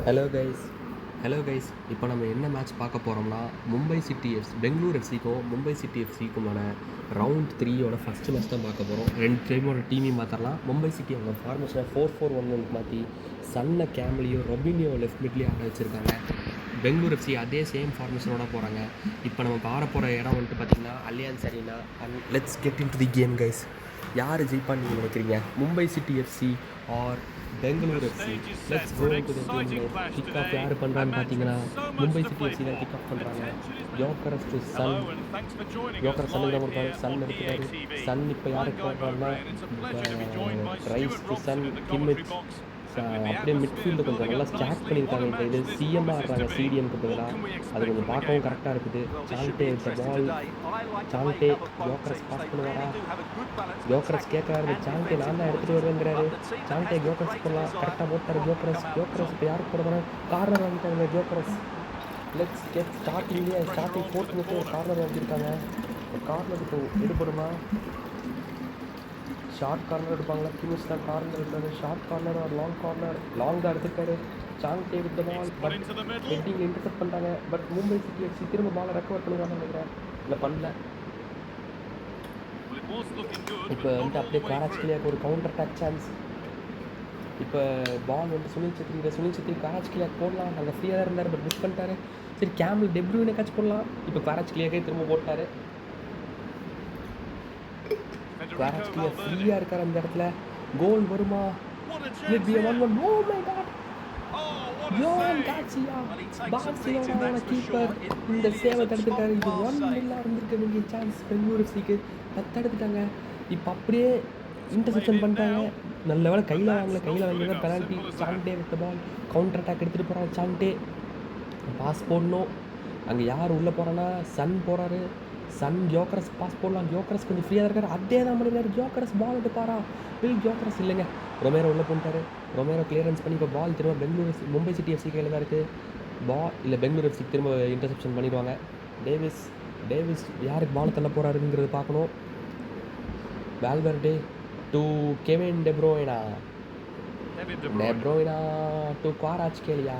Hello guys இப்போ நம்ம என்ன மேட்ச் பார்க்க போகிறோம்னா பெங்களூர் எஃப்சிக்கும் மும்பை சிட்டி எஃப்சிக்குமான ரவுண்ட் 3யோட ஃபஸ்ட்டு மேட்ச் தான் பார்க்க போகிறோம். ரெண்டு டீமோட டீமையும் மாற்றலாம். மும்பை சிட்டி அவங்க ஃபார்மேஷனை 4-4-1 மாற்றி சன்னை கேம்லியோ ரொபினியோ லெஃப்ட் மிட்லேயே ஆட வச்சுருக்காங்க. பெங்களூர் எஃப்சி அதே சேம் ஃபார்மேஷனோட போகிறாங்க. இப்போ நம்ம போகிற இடம் வந்துட்டு பார்த்திங்கன்னா Allianz Arena. And let's get in to the game guys. யார் ஜெயிப்பான்னு நீங்கள் நினைக்கிறீங்க? Mumbai city FC or Bengaluru FC? Let's go to the game. Kick off யார் பண்ணுறான்னு பார்த்தீங்கன்னா மும்பை சிட்டி எஃப்சி தான் கிக் ஆஃப் பண்ணுறாங்க. யோக்கரஸ் டு சன். யோக்கரஸ் சன்னுக்கு தான் கொடுப்பாரு. சன் எடுத்துக்காரு. சன் இப்போ யாருக்கு போடுறாங்கன்னா ரைஸ் டு சன், கிம்மிச். அப்படியே மிட்ஃபீல்டு கொஞ்சம் நல்லா ஸ்டாக் பண்ணியிருக்காங்க. இப்போ இது சிஎம்மாக ஆடுறாங்க சிடிஎம்க்கு பதிலாக. அது கொஞ்சம் பார்க்கவும் கரெக்டாக இருக்குது. சால்டே வித் பால். சால்டே யோக்கரஸ் பாஸ் பண்ணுவாரா? யோக்கரஸ் கேட்குறாரு. சால்டே நான் தான் எடுத்துகிட்டு வருவேங்கிறாரு. சால்டே யோக்கரஸ் போடலாம். கரெக்டாக போட்டார் யோக்கரஸ். இப்போ யாருக்கு போடுறாங்க? கார்னர் வாங்கிட்டாங்க யோக்கரஸ். லெட்ஸ் கெட் ஸ்டார்டிங் ஃபோர்த் மினிட்ல ஒரு கார்னர் வாங்கியிருக்காங்க. கார்னர் இப்போ எடுபடுமா? Short corner எடுப்பாங்களா? கிமிச் தான் கார்னர் எடுத்தாரு. ஷார்ட் கார்னர் ஒரு லாங் கார்னர். லாங்காக எடுத்துருக்காரு. சால்டே with ball. But heading intercept பண்ணிட்டாங்க. பட் மும்பை சிட்டி எஃப்சி திரும்ப பாலை ரெக்கவர் பண்ணுவாங்கன்னு நினைக்கிறேன். இல்லை பண்ணல. இப்போ வந்து அப்படியே காராஜ்கிலியாவுக்கு ஒரு கவுண்டர் அட்டாக் சான்ஸ். இப்போ பால் வந்து சுனில் செத்ரி காராஜ்கிலியாவுக்கு போடலாம். அங்கே ஃப்ரீயாக தான் இருந்தார். பட் மிஸ் பண்ணிட்டாரு. சரி, கேம்பிள் டெப்ரூயினை கேட்ச் போடலாம். இப்போ காராஜ்கிலியாக்கே திரும்ப போட்டார். காராஜ்கிலியா ஃப்ரீயாக இருக்கார் அந்த இடத்துல. கோல் வருமா? பார்சிலோனாவோட கீப்பர் இந்த சேவை தடுத்துட்டாரு. இது 1-0 இருந்திருக்க வேண்டிய சான்ஸ் பெங்களூர் எஃப்சிக்கு. தடுத்துட்டாங்க. இப்போ அப்படியே இன்டர்செப்ஷன் பண்ணிட்டாங்க. நல்ல வேலை கையில் வாங்கல பெனால்ட்டி. சால்டே வித் பால். கவுண்டர் அட்டாக் எடுத்துகிட்டு போகிறான் சால்டே. பாஸ் போடணும். அங்கே யார் உள்ளே போகிறான்னா சன் போகிறாரு. சன் யோக்கரஸ் பாஸ் போடலாம். யோக்கரஸ் கொஞ்சம் ஃப்ரீயாக இருக்கார். அதே தான் பண்ணிருக்காரு. யோக்கரஸ் பால் எடுப்பாரா? யோக்கரஸ் இல்லைங்க. ரொமேரோ உள்ளே போட்டார். ரொமேரோ கிளியரன்ஸ் பண்ணி இப்போ பால் திரும்ப மும்பை சிட்டி எஃப்சி கையில் தான் இருக்குது. பெங்களூர் எஃப்சி திரும்ப இன்டர்செப்ஷன் பண்ணிடுவாங்க. டேவிஸ் யாருக்கு பால் தள்ள போகிறாருங்கிறது பார்க்கணும். Valverde to Kevin De Bruyne to Kvaratskhelia.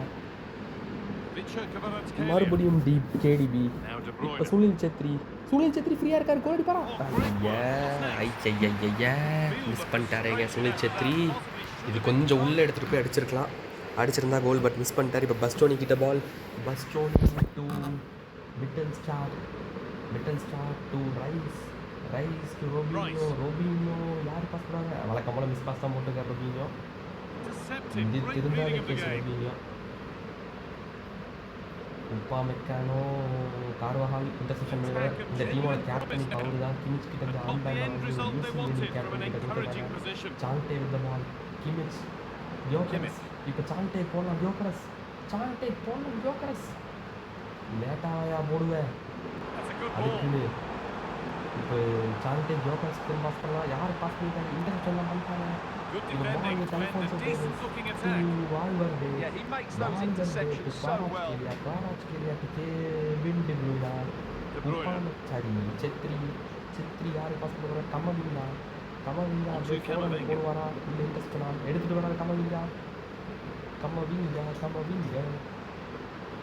மறுபடியும் கேடிபி. இப்போ சுனில் செத்ரி ஃப்ரீயாக இருக்கார். கோல் அடிப்பாரா? மிஸ் பண்ணிட்டாரேங்க சுனில் செத்ரி. இது கொஞ்சம் உள்ளே எடுத்துகிட்டு போய் அடிச்சிருந்தா கோல். பட் மிஸ் பண்ணிட்டார். இப்போ பஸ்டோனி கிட்ட ball. Bastoni to Mittelstadt to Rice to Robinho யார் பாஸ் பண்ணுறாங்க? வழக்கம் போல் மிஸ் பாஸ் தான் போட்டுருக்கார் ரொபினியோ. ரொபினியோ உப்பாமெக்கானோ கார்வஹால் இன்டர்செப்ஷன் பண்ணுவாங்க. இந்த டீமோட கேப்டன் அவர் தான். கிமிச் கிட்ட இருந்து ஆம்பேண்ட் கேப்டன் கிட்ட கொடுத்துருக்காங்க. சால்டே வித் பால். கிமிச் யோக்கரஸ். இப்போ சால்டே போடலாம். யோக்கரஸ் லேட்டாக போடுவேன் அதுக்குன்னு. இப்போ சால்டே யோக்கரஸ்க்கு பாஸ் பண்ணலாம். யார் பாஸ் பண்ணிட்டாங்க? இன்டர்செப்ஷன்லாம் பண்ணிட்டாங்க. செத்ரி யாரு பாஸ் பண்ணுறாங்க? கமவிங்கா அப்படியே போடுவாரா? இல்லை இன்ட்ரெஸ்ட் பண்ணலாம். எடுத்துகிட்டு வராங்க கமவிங்கா.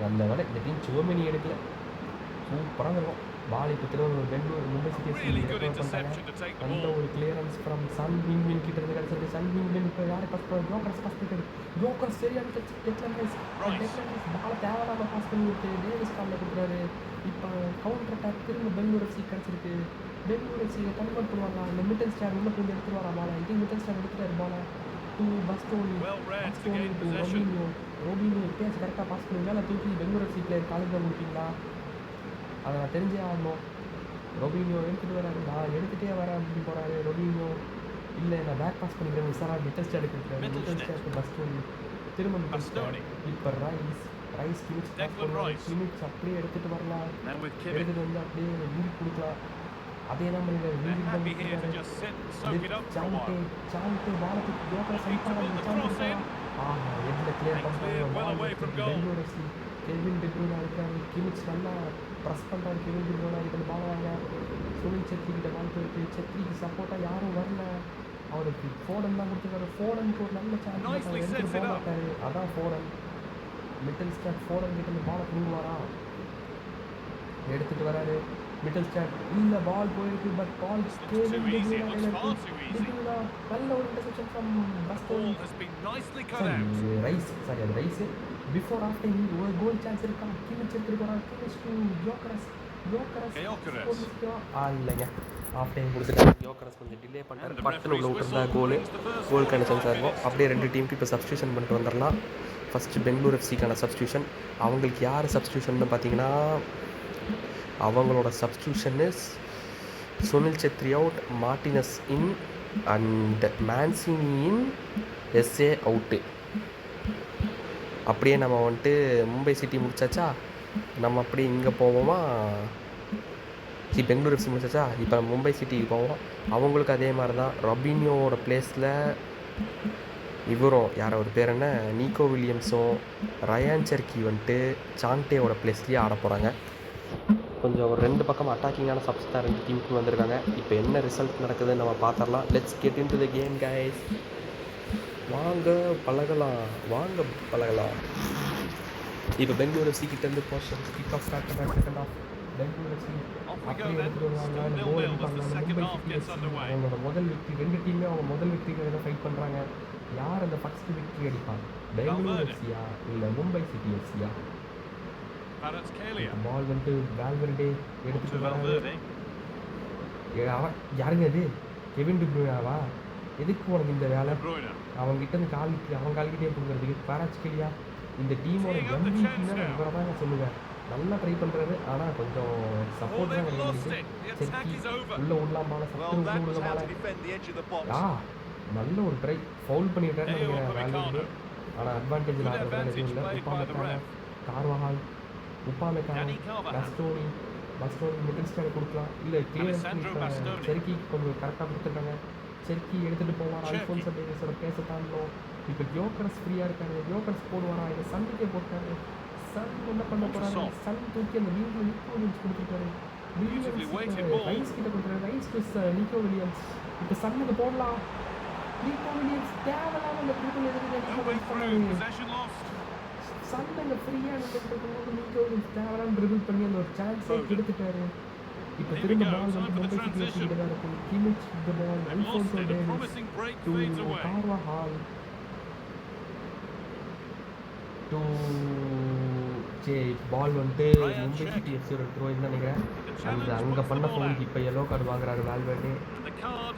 நல்ல வேலை இந்த டீம் சுவமணி எடுக்கல. சூப்பராக இருக்கும். பால் இப்போ திரும்ப பெங்களூர் மும்பை சிட்டி எஃப்சி பண்ணிட்டாங்க. நல்ல ஒரு கிளியரன்ஸ் ஃப்ரம் சன் ஹிங்மின் கிட்ட இருந்து கிடச்சிருக்கு. சன் ஹிங்மின் இப்போ யாரை பாஸ் பண்ணுறாங்க? யோக்கரஸ் பாஸ் பண்ணிட்டாரு. யோக்கரஸ் சரியான டெக்லன் ரைஸ் பாலை தேவையில்லாமல் பாஸ் பண்ணி விட்டு டேவிஸ் காலில் கொடுக்குறாரு. இப்போ கவுண்டர் அட்டாக் திரும்ப பெங்களூர் எஃப்சி கிடச்சிருக்கு. பெங்களூர் எஃப்சியை கன்வெர்ட் பண்ணுவாங்க. இந்த மிட்டன் ஸ்டார் உள்ள கொஞ்சம் எடுத்துட்டு வரா பாலை. இது மிட்டன் ஸ்டார் எடுத்துட்டாரு பாலை. டு பஸ்டோனி டு ரொபினியோ பேஸ் கரெக்டாக பாஸ் பண்ணி மேலே தூக்கி பெங்களூர் எஃப்சி பிளேயர் காலேஜ் தான் கொடுப்பீங்களா? அதை நான் தெரிஞ்சே ஆகணும். ரொபினியோ எடுத்துகிட்டு வராரு. நான் எடுத்துகிட்டே வரேன் அப்படின்னு போகிறாரு ரொபினியோ. இல்லை நான் பேக் பாஸ் பண்ணிக்கிறேன் விசாரா மிட்டன் ஸ்டார் எடுக்கிறேன். மிட்டன் ஸ்டாருக்கு பஸ்டோனி திரும்ப மிட்டன் ஸ்டார். இப்போ ரைஸ் கிமிச் அப்படியே எடுத்துகிட்டு வரலாம். எடுத்துகிட்டு வந்து அப்படியே வீடு கொடுக்கலாம். அதே தான் பண்ணிடுறாரு. சால்டே பாலத்துக்கு யோக்கரஸ் எதில் கிளியர் பண்ணுறாங்க பெங்களூர் எஃப்சி. கெவின் டெப்ரூனா இருக்காரு. கிமிச் நல்லா ப்ரெஸ் பண்ணுறாரு. கெவின் டெப்ரூனா இருக்கிற பால் வாங்க. சுனில் செத்ரி கிட்ட பால் போயிருக்கு. செத்ரிக்கு சப்போர்ட்டாக யாரும் வரல. அவருக்கு ஃபோடன் தான் கொடுத்துருக்காரு. ஃபோடனுக்கு ஒரு நல்ல சான்ஸ் எடுத்துகிட்டு போக மாட்டார். அதான் ஃபோடன் மிடில் ஸ்டாட் ஃபோரன் கிட்ட இந்த பாலை புடுங்குவாரா? எடுத்துகிட்டு வராரு மிடில் ஸ்டாட். இல்லை, பால் போயிருக்கு. பட் பால் நல்ல ஒரு இன்டர்செப்ஷன் ஃப்ரம் பஸ்டோனி. சாரி அது ரைஸ். பிஃபோர் ஆஃப் டைம் ஒரு கோல் சான்ஸ் இருக்கா? கிமிச் எடுத்துகிட்டு போகிறான். Kimmich to Gyokeres. இல்லைங்க, ஆஃப் டைம் கொடுத்துட்டாங்க. யோக்கரஸ் கொஞ்சம் டிலே பண்ணுறாரு. பட்டில் உள்ள விட்டுருந்தா கோலுக்கான சான்ஸாக இருக்கும். அப்படியே ரெண்டு டீமுக்கு இப்போ சப்ஸ்டியூஷன் பண்ணிட்டு வந்துடலாம். ஃபஸ்ட்டு பெங்களூர் எஃப்சிக்கான சப்ஸ்டியூஷன். அவங்களுக்கு யார் சப்ஸ்டியூஷன் பார்த்தீங்கன்னா, அவங்களோட substitution is Sunil Chhetri out, Martinez in and Mancini in, SA out. அப்படியே நம்ம வந்துட்டு மும்பை சிட்டி முடிச்சாச்சா, நம்ம அப்படியே இங்கே போவோமா? பெங்களூர் எஃப்சி முடிச்சாச்சா, இப்போ மும்பை சிட்டிக்கு போவோம். அவங்களுக்கு அதே மாதிரி தான். ரொபினியோட பிளேஸில் இவரும் யார் அவர் பேர் என்ன, நீக்கோ வில்லியம்ஸும் ரயான் செர்கி வந்துட்டு சாண்டேவோட பிளேஸ்லேயே ஆட போகிறாங்க. கொஞ்சம் ஒரு ரெண்டு பக்கம் அட்டாக்கிங்கான சப்ஸ் தான் ரெண்டு டீமுக்கு வந்திருக்காங்க. இப்போ என்ன ரிசல்ட் நடக்குதுன்னு நம்ம பார்த்துடலாம். Let's get in to the game guys. வாங்க பழகலாம். இப்போ பெங்களூர் எஃப்சி கிட்டேருந்து போர்ஷன் கிக் ஆஃப் ஸ்டார்ட் பண்ணுறாங்க. செகண்ட் ஆஃப் பெங்களூர் எஃப்சி அப்படியே எடுத்துகிட்டு வருவாங்க. இல்லை கோல் அடிப்பாங்க. மும்பை சிட்டி எஃப்சி அவங்களோட முதல் வெற்றி. ரெண்டு டீமே அவங்க முதல் வெற்றிக்காக தான் ஃபைட் பண்ணுறாங்க. யார் அந்த ஃபஸ்ட்டு வெற்றி அடிப்பாங்க? பெங்களூர் எஃப்சியா இல்லை மும்பை சிட்டி எஃப்சியா? பால் வந்துட்டு வேல்வெர்டே எடுத்துகிட்டு வராரு. யாருங்க இது? கெவின் டி ப்ரூயினாவா? எதுக்கு உனக்கு இந்த வேலை? அவங்ககிட்ட இருந்து அவன் கால்கிட்டே கொடுக்குறதுக்கு பாராட்சிக்கலையா? இந்த டீமோட எம்பிபின்னு இவரை தான் நான் சொல்லுவேன். நல்லா ட்ரை பண்ணுறாரு, ஆனால் கொஞ்சம் சப்போர்ட் தான் கிடையாது. செர்கி உள்ளே விடலாமால, சத்து விடலாமால. நல்ல ஒரு ட்ரை. ஃபவுல் பண்ணிட்டாருன்னு நினைக்கிறேன் வேல்வெர்டே. ஆனால் அட்வான்டேஜில் ஆடுறதுனால எதுவும் இல்லை. கார்வஹால், உப்பாமெக்கானோ, பஸ்டோனி மிடில் ஸ்டாண்ட் கொடுக்கலாம். இல்லை கிளியரன்ஸ் செர்கி கொஞ்சம் கரெக்டாக கொடுத்துருக்காங்க. செர்கி எடுத்துகிட்டு போவார். அல்ஃபோன்சோ டேவிஸோட பேச தாண்டணும். இப்போ யோக்கரஸ் ஃப்ரீயாக இருக்காரு. யோக்கரஸ் போடுவாரா? இதை சன்னுக்கே போட்டாரு. சன் என்ன பண்ண போகிறாரு? சன் தூக்கி அந்த வீட்டில் நிக்கோ வில்லியம்ஸ் கொடுத்துருக்காரு. ரைஸ் கிட்ட கொடுத்துருக்காரு. Rice to Niko Williams. இப்போ சன்னுக்கு போடலாம். நிக்கோ வில்லியம்ஸ் தேவையில்லாம அந்த ட்ரிபிள் சன் அங்கே ஃப்ரீயாக இருக்கும்போது நிக்கோ வில்லியம்ஸ் தேவையில்லாம ட்ரிபிள் பண்ணி அந்த ஒரு சான்ஸே எடுத்துட்டாரு. இப்போ திரும்ப பால் வந்து மும்பை சிட்டி எஃப்சிக்கிட்ட தான் இருக்கும். Kimmich the ball, Alphonso Davies to Carvajal to ball வந்துட்டு மும்பை சிட்டி எஃப்சியோட த்ரோயிங் தான் நினைக்கிறேன். அங்கே பண்ண ஃபவுலுக்கு இப்போ எல்லோ கார்டு வாங்குறாரு வேல்வெர்டே.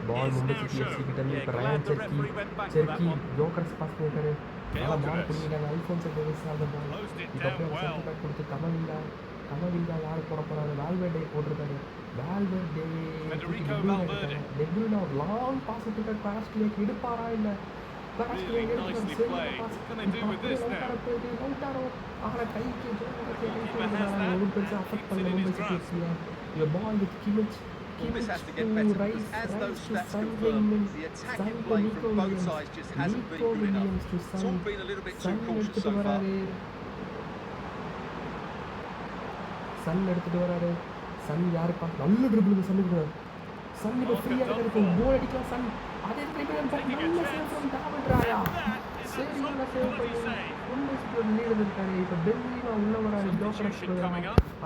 பால் மும்பை சிட்டி எஃப்சி கிட்டேருந்து இப்போ ரயான் செர்கி யோக்கர்ஸ் பாஸ் பண்ணியிருக்காரு. நல்லா பால் பிடிக்கிறாங்க. அல்ஃபோன்சோ டேவிஸ் அந்த பால் இப்போ அப்படியே சென்டர் பேக் கொடுத்து கமவிங்கா யார் போட போகிறாரு? வேல்வெர்டே போட்டிருக்காரு. வேல்வெர்டே டெப்ரூனா ஒரு லாங் பாஸ் விட்டுருக்காரு. பாராஸ்டிலேக்கு எடுப்பாரா? இல்லை பாராஸ்டிலேக்கு எடுத்துருக்காரு. ஆனால் கைக்கு ஒரு பெருசாக அஃபெக்ட் பண்ணல மும்பை சிட்டி எஃப்சியா. யோ ball with Kimmich to Rice to Son to Nico Williams to Son எடுத்துகிட்டு வராரு. சன் எடுத்துகிட்டு வராரு. சன் யாருப்பா? நல்ல ட்ரிபிள் சன்னுக்கு. சன் இப்போ ஃப்ரீயாக இருக்கும். கோல் அடிக்கலாம் சன். அதே நல்ல சேவ் பண்ணி தாவிட்றாயா? சரியான சேவ் பண்ணி லீடு இருக்காரு. இப்போ பென்ஜிமா உள்ள வராரு. ஜோக்கரஸ்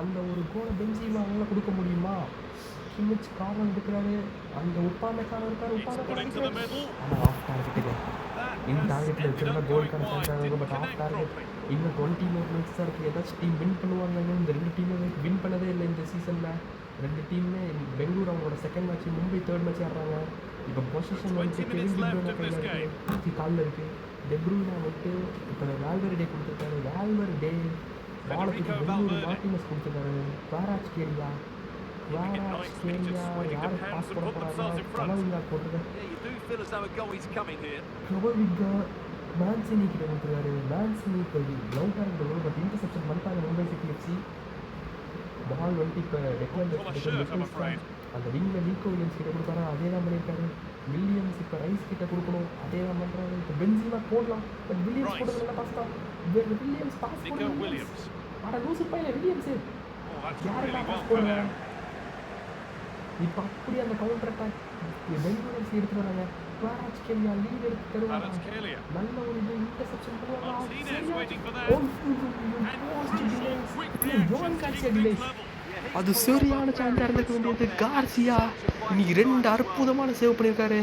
அந்த ஒரு கோலை பென்ஜிமா அவங்களால கொடுக்க முடியுமா? கிமிச் கார்னர் எடுக்கிறாரு. அந்த உப்பாமெக்கானோ இருக்காரு. ஆனால் ஆஃப் டார்கெட்டுங்க. இந்த டார்கெட்டில் வச்சுருந்தா கோலுக்கான சான்ஸ் இருக்கும். But off target. இன்னும் 20 மினிட்ஸ் தான் இருக்குது. ஏதாச்சும் டீம் வின் பண்ணுவாங்க. இந்த ரெண்டு டீமுமே வின் பண்ணதே இல்லை இந்த சீசனில். ரெண்டு டீமுமே பெங்களூர் அவங்களோட second match, Mumbai third match ஆடுறாங்க. இப்போ பொசிஷன் வந்து கெவின் டி ப்ரூயினா கையில் இருக்குது, காலில் இருக்குது. டெப்ரூயினா வந்துட்டு இப்போ வேல்வெர்டே கொடுத்துருக்காரு. வேல்வெர்டே பாலுக்கு பெங்களூர் மார்டினஸ் கொடுத்துருக்காரு. பாராட்சிக்கேலியா யார் பாஸ் பண்ண போகிறாங்க? கமவிங்கா போட்டுருக்காரு. கமவிங்கா மேன்சினி கிட்ட கொடுத்துருக்காரு. மேன்சினி இப்போ லவுட்டாக இருந்தது. பட் இன்டர்செப்ஷன் பண்ணிட்டாங்க மும்பை சிட்டி எஃப்சி. பால் வந்துட்டு இப்போ டெக்லன் அந்த விங்கில் நீக்கோ வில்லியம்ஸ் கிட்ட கொடுத்தாரு. அதே தான் பண்ணியிருக்காரு. வில்லியம்ஸ் இப்போ ரைஸ் கிட்ட கொடுக்கணும். அதே தான் பண்ணுறாரு. இப்போ பென்ஜிமா போடலாம். பட் வில்லியம்ஸ் போடுறது நல்லா பாஸ் தான். வில்லியம்ஸ் பாஸ் போடுறது. ஆனால் லூசு பையன் வில்லியம்ஸு யாருக்கா பாஸ் போடுறேன்? இப்போ அப்படியே அந்த கவுண்டர் அட்டாக் பெங்களூர் எஃப்சி எடுத்துகிட்டு வராங்க. குவாராட்ஸ்கேலியா லீட் எடுத்து தருவாரா, நல்ல ஒரு இன்டர்செப்ஷன் பண்ணுவாரா, அது சரியான சான்ஸாக இருந்துக்க வேண்டியது. கார்சியா இன்னைக்கு 2 அற்புதமான சேவ் பண்ணியிருக்காரு.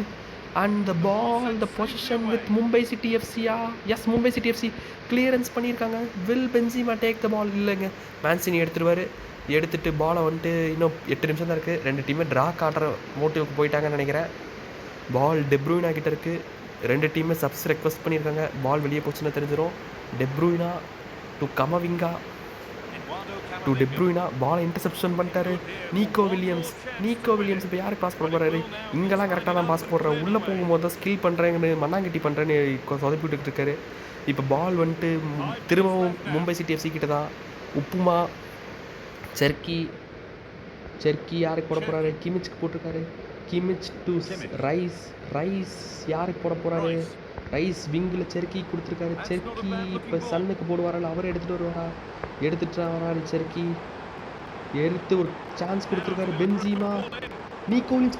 And the ball the position with Mumbai city எஃப்சியா, yes Mumbai city FC clearance பண்ணியிருக்காங்க. Will Benzema take the ball, இல்லைங்க மேன்சினி எடுத்துருவார். எடுத்துகிட்டு பாலை வந்துட்டு இன்னும் 8 நிமிஷம் தான் இருக்குது. 2 டீமே ட்ரா காட்டுற மோட்டிவ்க்கு போயிட்டாங்கன்னு நினைக்கிறேன். பால் டெப்ரூயினா கிட்ட இருக்குது. 2 டீமே சப்ஸ் ரெக்வஸ்ட் பண்ணியிருக்காங்க. பால் வெளியே போச்சுன்னு தெரிஞ்சிடும். டெப்ரூயினா டு கமவிங்கா டு டெப்ரூயினா பாலை இன்டர்செப்ஷன் பண்ணிட்டாரு. நீக்கோ வில்லியம்ஸ் இப்போ யாருக்கு பாஸ் பண்ண போகிறாரு? இங்கெல்லாம் கரெக்டாக தான் பாஸ் போடுறேன், உள்ளே போகும்போது தான் ஸ்கில் பண்ணுறேங்கன்னு மண்ணாங்கட்டி பண்ணுறேன்னு சொதப்பிட்டு இருக்காரு. இப்போ பால் வந்துட்டு திரும்பவும் மும்பை சிட்டி எஃப்சி கிட்ட தான். உப்புமா செர்க்கி யாருக்கு போட போகிறாரு? கிமிச்சுக்கு போட்டிருக்காரு. கிமிச் டு ரைஸ் யாருக்கு போட போகிறாரு? ரைஸ் விங்கில் செர்க்கி கொடுத்துருக்காரு. செர்க்கி இப்போ சன்னுக்கு போடுவாரால் அவரை எடுத்துகிட்டு வராரு. செர்க்கி எடுத்து ஒரு சான்ஸ் கொடுத்துருக்காரு. பென்சிமா நீக்கோலின்ஸ்.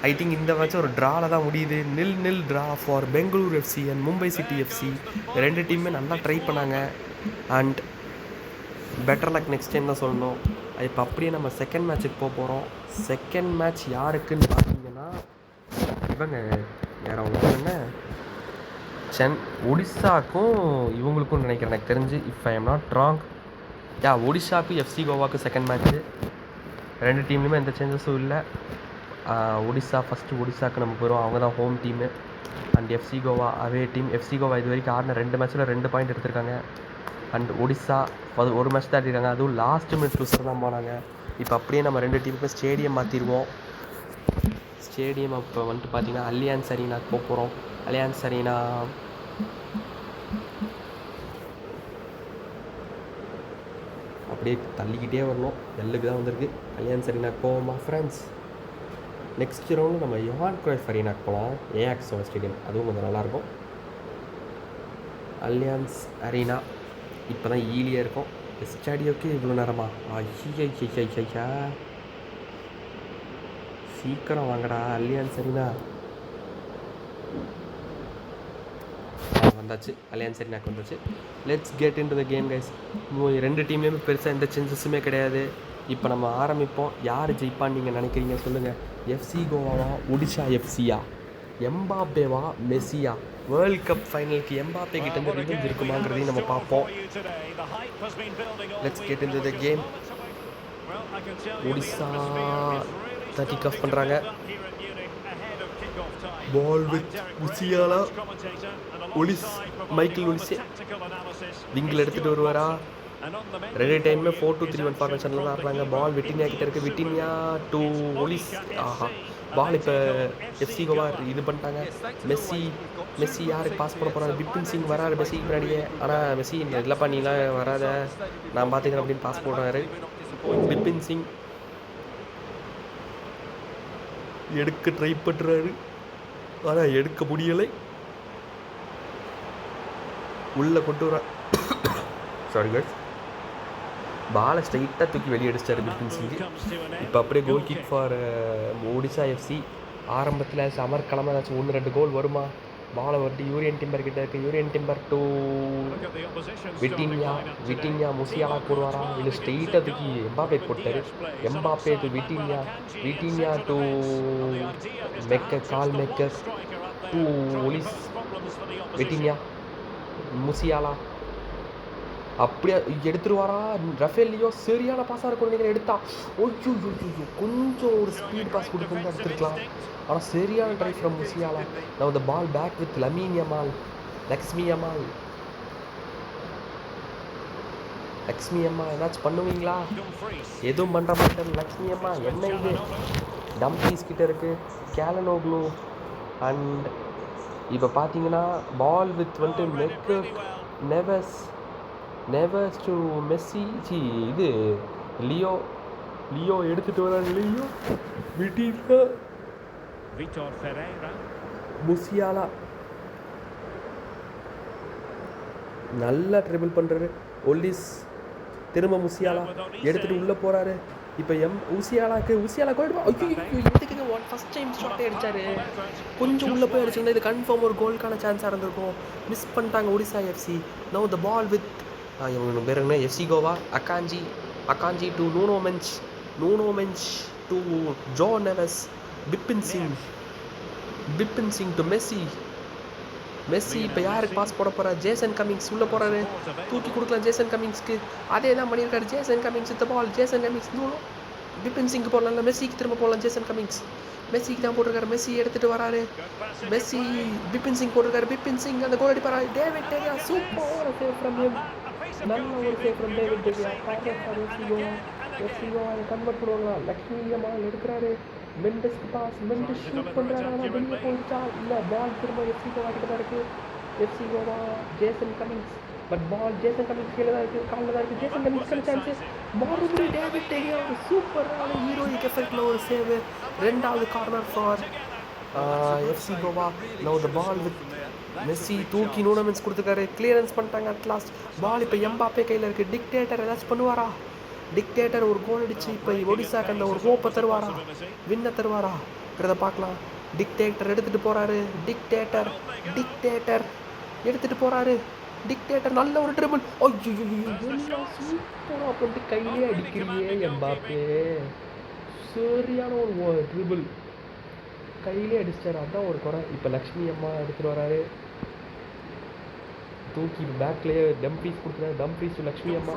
ஐ திங்க் இந்த மேட்ச் ஒரு ட்ராவில் தான் முடியுது. 0-0 draw for Bengaluru FC and Mumbai city FC. 2 டீமுமே நல்லா ட்ரை பண்ணாங்க. And better luck next time தான் சொல்லணும். இப்போ அப்படியே நம்ம செகண்ட் மேட்ச்சுக்கு போகிறோம். செகண்ட் மேட்ச் யாருக்குன்னு பார்த்தீங்கன்னா இவங்க வேறு அவங்க என்ன ஒடிசாக்கும் இவங்களுக்கும் நினைக்கிறேன் எனக்கு தெரிஞ்சு, if I am not wrong. ஒடிசாவுக்கும் எஃப்சி கோவாவுக்கும் செகண்ட் மேட்ச்சு. 2 டீம்லேயுமே எந்த சேஞ்சஸும் இல்லை. ஒடிசாவுக்கு நம்ம போயிடுவோம், அவங்க தான் home team. And FC Goa away team. FC Goa இது வரைக்கும் ஆடின 2 மேட்ச்சில் 2 பாயிண்ட் எடுத்திருக்காங்க. அண்ட் ஒடிசா ஒரு மேட்ச் தான் ஆடிருக்காங்க, அதுவும் லாஸ்ட் மினிட் லூசர் தான் போனாங்க. இப்போ அப்படியே நம்ம 2 டீமுக்கும் ஸ்டேடியம் மாற்றிடுவோம். ஸ்டேடியம் இப்போ வந்துட்டு பார்த்தீங்கன்னா அலியான்ஸ் அரீனாக்கு போகிறோம். அலியான்ஸ் அரீனா அப்படியே தள்ளிக்கிட்டே வரணும், எல்லுக்கு தான் வந்திருக்கு. அலியான்ஸ் அரீனாக்கு போவோமா ஃப்ரெண்ட்ஸ்? நெக்ஸ்ட் ரவுண்டு நம்ம யோஹான் க்ரைஃப் அரீனாக்கு போகலாம், ஏஆக்ஸோட ஸ்டேடியம், அதுவும் கொஞ்சம் நல்லாயிருக்கும். அலியான்ஸ் அரீனா இப்போ தான் ஈலியாக இருக்கும். ஸ்டேடியோக்கு இவ்வளோ நேரமா? ஐயா சீக்கிரம் வாங்கடா அலியான்ஸ் அரீனா. வந்தாச்சு, அலியான்ஸ் அரீனாக்கு வந்தாச்சு. Let's get in to the game guys. 2 டீம்லேயுமே பெருசாக எந்த சேஞ்சஸுமே கிடையாது. இப்போ நம்ம ஆரம்பிப்போம். யார் ஜெயிப்பான்னு நீங்கள் நினைக்கிறீங்க சொல்லுங்கள்? எஃப்சி கோவாவா, ஒடிஷா எஃப்சியா, எம்பாப்பேவா, மெஸ்ஸியா? வேர்ல்ட் கப் ஃபைனலுக்கு எம்பாப்பே கிட்டேருந்து ரிவெஞ்ச் இருக்குமாங்கிறதையும் நம்ம பார்ப்போம். Let's get in to the game. Odisha kick off பண்ணுறாங்க. Ball with Musiala. மைக்கேல் ஒலிஸே விங்கில் எடுத்துகிட்டு வருவாரா? 2 டைமுமே 4-2-3-1 ஃபார்மேஷனில் தான் ஆடுறாங்க. பால் விட்டினியா கிட்ட இருக்குது. விட்டினியா டு ஒலிஸ். பால் இப்போ எஃப்சி கோவா இது பண்ணிட்டாங்க. மெஸ்ஸி யாருக்கு பாஸ் பண்ண போகிறாரு? பிபின் சிங் வராரு மெஸ்ஸிக்கு முன்னாடியே. ஆனால் மெஸ்ஸி இல்லைப்பா நீலாம் வராத, நான் பார்த்துக்கிறேன் அப்படின்னு பாஸ் போடுறாரு. பிபின் சிங் எடுக்க ட்ரை பண்ணுறாரு, ஆனால் எடுக்க முடியலை. உள்ளே கொண்டு வர சாரி கைஸ், பாலை ஸ்ட்ரைட்டாக தூக்கி வெளியே அடிச்சிட்டாரு பிபின் சிங். இப்போ அப்படியே கோல் கிக் ஃபார் ஒடிஷா எஃப்சி. ஆரம்பத்தில் சமர்கலமாக ஏதாச்சும் 1-2 கோல் வருமா? பாலை வந்துட்டு யூரியன் டிம்பர் கிட்ட இருக்குது. Jurrien Timber to Vitinha Musiala போடுவாரா? இல்லை ஸ்ட்ரெயிட்டாக தூக்கி எம்பாப்பே போட்டார். எம்பாப்பே டு விட்டின்யா டு கால் மேக்கர் டு ஒலிஸ். விட்டின்யா முசியாலா அப்படியே எடுத்துருவாரா? ரஃபேலியோ சரியான பாஸாக இருக்கும் நினைக்கிறேன். எடுத்தா ஓய்யோ கொஞ்சம் ஒரு ஸ்பீட் பாஸ் கொடுத்து எடுத்துருக்கலாம். ஆனால் சரியான ட்ரை ஃப்ரம் முசியாலா. நான் இந்த பால் பேக் வித் லக்ஷ்மி அம்மாள் ஏதாச்சும் பண்ணுவீங்களா? எதுவும் பண்ணுற மாட்டேன். லக்ஷ்மி அம்மா என்ன இது? டம்பீஸ் கிட்ட இருக்குது கேலனோக்ளூ. அண்ட் இப்போ பார்த்தீங்கன்னா பால் வித் வந்துட்டு நெவஸ் டு மெஸ்ஸி. இது லியோ எடுத்துகிட்டு வராங்க. லியோ விட்டின்யா முசியாலா நல்லா ட்ரிபிள் பண்ணுறாரு. ஒலிஸ் திரும்ப முசியாலா எடுத்துகிட்டு உள்ளே போகிறாரு. இப்போ ஊசியாலா கோல் எதுக்குங்க ஃபஸ்ட் டைம் ஷாட்டே அடித்தார். கொஞ்சம் உள்ளே போய் அடிச்சிருந்தா இது கன்ஃபார்ம் ஒரு கோலுக்கான சான்ஸாக இருந்திருக்கும். மிஸ் பண்ணிட்டாங்க Odisha FC. No the ball with இவங்க பேர் என்ன, FC Goa. Akanji to Nuno Mendes to Joao Neves. Bipin Singh to Messi இப்போ யாருக்கு பாஸ் போட போகிறார்? ஜேசன் கமிங்ஸ் உள்ளே போகிறாரு. தூக்கி கொடுக்கலாம் ஜேசன் கமிங்ஸ்க்கு. அதே தான் பண்ணியிருக்காரு ஜேசன் கமிங்ஸ். இந்த பால் ஜேசன் கமிங்ஸ் பிப்பின் சிங்க்கு போடலாம், மெஸ்ஸிக்கு திரும்ப போடலாம். ஜேசன் கமிங்ஸ் மெஸ்ஸிக்கு தான் போட்டிருக்காரு. மெஸ்ஸி எடுத்துகிட்டு வராரு. மெஸ்ஸி பிப்பின் சிங் போட்டிருக்காரு. பிப்பின் சிங் அந்த கோல் அடிப்பாரா? David De Gea super save from him. நல்ல ஒரு save from David De Gea. FC Goa convert பண்ணுவாங்களா? லக்ஷ்மி அம்மாள் எடுக்கிறாரு. மெண்டஸ்க்கு பாஸ். மெண்டஸ் ஷூட் பண்ணுறாரு. ஆனால் வெளியே போயிடுச்சா? இல்லை, பால் திரும்ப எஃப்சி கோவா கிட்ட தான் இருக்குது. FC Goa Jason Cummings. But ball Jason Cummings கீழே தான் இருக்குது, காலில் தான் இருக்குது. ஜேசன் கமிங்ஸ்க்கான சான்சஸ். மறுபடியும் டேவிட் டெகியா ஒரு சூப்பரான ஹீரோயிக் எஃபெக்டில் ஒரு சேவ். ரெண்டாவது corner for FC Goa. Now the ball with Messi. தூக்கி நூனோ மென்ஸ் கொடுத்துருக்காரு. கிளியரன்ஸ் பண்ணிட்டாங்க அட் லாஸ்ட். பால் இப்போ எம்பாப்பே கையில் இருக்குது. டிக்டேட்டர் ஏதாச்சும் பண்ணுவாரா? டிக்டேட்டர் ஒரு கோல் அடிச்சு இப்போ ஒடிசாக்கு அந்த ஒரு ஹோப்பை தருவாரா, வின்ன தருவாராங்கிறத பார்க்கலாம். டிக்டேட்டர் எடுத்துகிட்டு போகிறாரு. டிக்டேட்டர் எடுத்துகிட்டு போகிறாரு. டிக்டேட்டர் நல்ல ஒரு ட்ரிபிள். ஐயோ சூப்பராக போட்டு கையிலே அடிக்கிறியே எம்பாப்பே. சரியான ஒரு ட்ரிபிள் கையிலே அடிச்சிட்டாரு. அதுதான் ஒரு குறை. இப்போ லக்ஷ்மி அம்மா எடுத்துகிட்டு வராரு. தூக்கி பேக்லேயே டம்ப்ரீஸ் கொடுத்துருக்காரு. டம்ப்ரீஸ் டு லக்ஷ்மி அம்மா.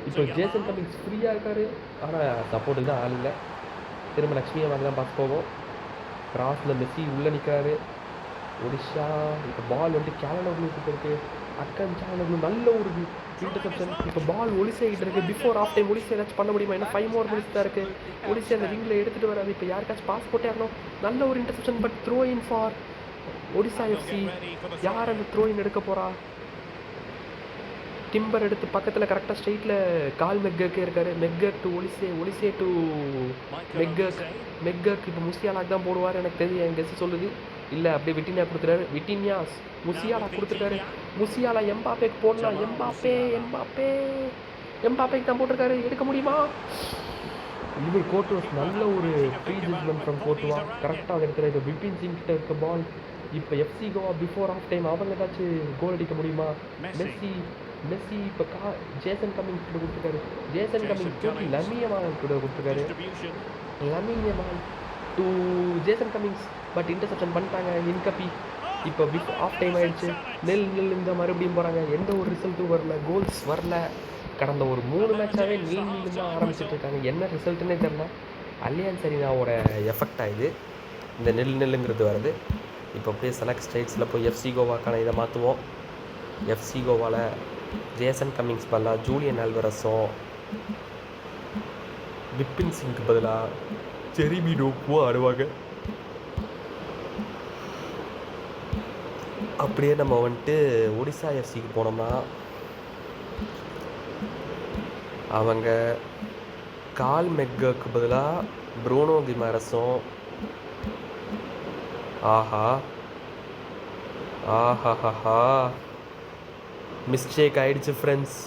இப்போ ஜேசன் கமிங்ஸ் ஃப்ரீயாக இருக்கார். ஆனால் சப்போர்ட்டுக்கு தான் ஆள் இல்லை. திரும்ப லக்ஷ்மி அம்மாக்கு தான் பாஸ் போகும். கிராஸில் மெஸ்ஸி உள்ளே நிற்கிறாரு. ஒடிஷா இப்போ பால் வந்து கேலனோக்ளுக்கு இருக்குது. அக்கன் நல்ல ஒரு இன்டர்செப்ஷன். இப்போ பால் ஒடிசா கிட்ட இருக்குது. பிஃபோர் ஆஃப் டைம் ஒடிசா ஏதாச்சும் பண்ண முடியுமா? ஏன்னா 5 more minutes தான் இருக்குது. ஒடிசா அந்த ரிங்கில் எடுத்துகிட்டு வராது. இப்போ யாருக்காச்சும் பாஸ் போட்டே ஆகணும். நல்ல ஒரு interception. But throw in for Odisha FC. யார் அந்த த்ரோ இன் எடுக்க போகிறா? டிம்பர் எடுத்து பக்கத்தில் கரெக்டாக ஸ்ட்ரெயிட்டில் கால் மெக்கர்க்கே இருக்கார். மெக்கர் டு ஒலிசே டு மெக்கர்க்கு இப்போ முசியாலாக்கு தான் போடுவார் எனக்கு தெரியும். என் கெஸ் சொல்லுது. இல்லை அப்படியே விட்டினியா கொடுத்துறாரு. விட்டினியாஸ் முசியாலா கொடுத்துருக்காரு. முசியாலா எம்பாப்பேக்கு போடலாம். எம்பாப்பேக்கு தான் போட்டிருக்காரு. எடுக்க முடியுமா? இவர் கோட்டுவாஸ் நல்ல ஒரு ப்ரீ ஜட்ஜ்மெண்ட் ஃப்ரம் கோட்டுவா. கரெக்டாக அதை எடுத்துகிற. இப்போ பிபின் சிங் கிட்ட இருக்க பால். இப்போ FC Goa before half time அவங்க ஏதாச்சும் கோல் அடிக்க முடியுமா? மெஸ்ஸி இப்போ ஜேசன் கமிங்ஸ் கிட்ட கொடுத்துருக்காரு. ஜேசன் கமிங்ஸ் தூக்கி லமியமான் கூட கொடுத்துருக்காரு. Lamine Yamal to Jason Cummings. But interception பண்ணிட்டாங்க. இன்கப்பி இப்போ ஆஃப் டைம் ஆகிடுச்சு. நெல் இந்த மறுபடியும் போகிறாங்க. எந்த ஒரு ரிசல்ட்டும் வரல. கோல்ஸ் வரல. கடந்த ஒரு 3 மேட்சாகவே நீங்க தான் ஆரம்பிச்சுட்டு இருக்காங்க. என்ன ரிசல்ட்டுன்னே தெரில. அலியான்ஸ் அரினாவோட எஃபெக்டாக இது இந்த நெல்லுங்கிறது வருது. இப்போ அப்படியே செலக்ட் ஸ்டேட்ஸில் போய் எஃப்சி கோவாக்கான இதை மாற்றுவோம். எஃப்சி கோவாவில் ஜேசன் கமிங்ஸ் பதிலாக ஜூலியன் ஆல்வரஸும், பிப்பின் சிங்க்கு பதிலாக ஜெரிமி டோக்கும் ஆடுவாங்க. அப்படியே நம்ம வந்துட்டு ஒடிசா எஃப்சிக்கு போனோம்னா அவங்க கால் மெக்கருக்கு பதிலாக ப்ரூனோ கிமாரஸும். ஆஹா மிஸ்டேக் ஆகிடுச்சு ஃப்ரெண்ட்ஸ்.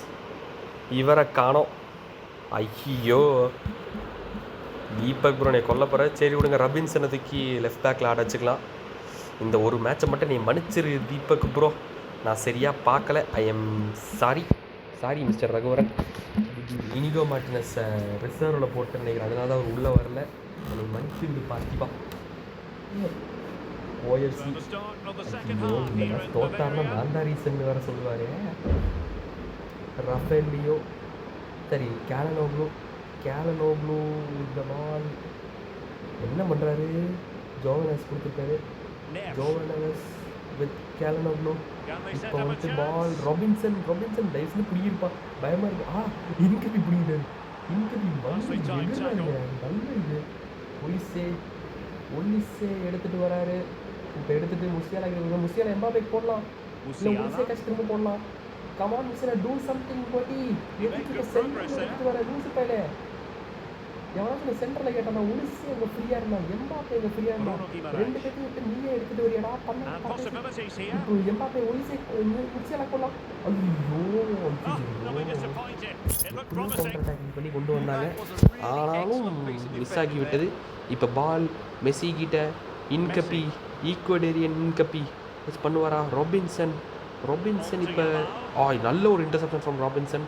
இவரை காணோம். ஐயோ தீபக் ப்ரோ நீ கொல்ல போகிற. சரி விடுங்க, ரபின்சனை தூக்கி லெஃப்ட் பேக்கில் ஆட வச்சுக்கலாம். இந்த ஒரு மேட்சை மட்டும் நீ மன்னிச்சிரு தீபக் ப்ரோ. நான் சரியாக பார்க்கல. I am sorry mister Raghuvaran. Inigo மார்டினஸை ரிசர்வில் போட்டு நினைக்கிறேன். அதனால தான் அவர் உள்ளே வரல. நீ மன்னிச்சு விடு பார்த்திப்பா. ஓஎஃப்சி தோத்தாருன்னா நான் தான் ரீசன் வேறு சொல்லுவார். ரஃபேலியோ சரி கேலனோக்ளூ இந்த பால் என்ன பண்ணுறாரு? ஜோவனஸ் கொடுத்துருக்காரு. ஜோவனஸ் வித் கேலனோக்ளூ. இப்போ வந்துட்டு பால் ரொபின்சன் தயவுசெய்து பிடிக்கிருப்பா. பயமாக இருக்கு. இன்கபி பிடிக்கிறாரு. இன்கபி நல்ல இது. ஒலிசே எடுத்துகிட்டு வராரு. இப்போ எடுத்துகிட்டு முசியாலா எம்பாப்பேக்கு போடலாம். இல்லை ஒலிசே கட்சி திரும்ப போடலாம். கமான் முசியாலா டூ சம்திங் போட்டி. எதுக்கு இப்போ சென்டர் எடுத்துகிட்டு வர லூசு பையில எவனாச்சும் சென்டரில் கேட்டானா உலிசி அங்கே ஃப்ரீயாக இருந்தான், எம்பாப்பே அங்கே ஃப்ரீயாக இருந்தான், ரெண்டு பேர்த்தையும் விட்டு நீயே எடுத்துகிட்டு வரியாடா பண்ண. இப்போ எம்பாப்பே ஒலிசை முடிச்செல்லாம் கொள்ளலாம். ஐயோ கவுண்டர் அட்டாக்கிங் பண்ணி கொண்டு வந்தாங்க, ஆனாலும் மிஸ் ஆகி விட்டது. இப்போ பால் மெஸ்ஸி கிட்ட, இன்கப்பி ஈக்குவடேரியன் இன்கப்பி பண்ணுவாரா, ராபின்சன் இப்போ நல்ல ஒரு இன்டர்செப்ஷன் ஃப்ரம் ராபின்சன்.